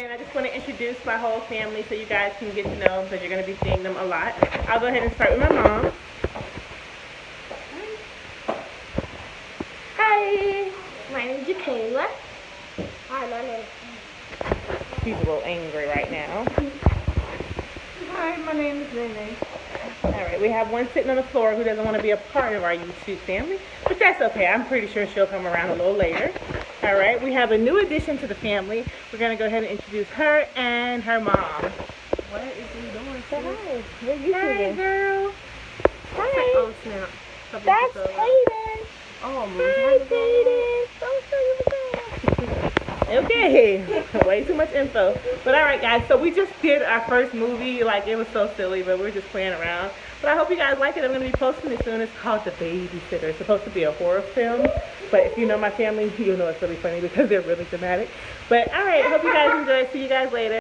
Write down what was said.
And I just want to introduce my whole family so you guys can get to know them because you're going to be seeing them a lot. I'll go ahead and start with my mom. Hi. My name is Jacayla. Hi, my name She's a little angry right now. Hi, my name is Nene. Alright, we have one sitting on the floor who doesn't want to be a part of our YouTube family, but that's okay. I'm pretty sure she'll come around a little later. Alright, we have a new addition to the family. We're going to go ahead and introduce her and her mom. What is he doing? Say hi. What are you Hey, doing? girl. Hi. Oh, snap. That's Hayden. Oh, Hi, Hayden. Don't show you the Okay, way too much info. But alright guys, so we just did our first movie. Like, it was so silly, but we were just playing around. But I hope you guys like it. I'm going to be posting it soon. It's called The Babysitter. It's supposed to be a horror film. But if you know my family, you'll know it's really funny because they're really dramatic. But alright, hope you guys enjoy. See you guys later.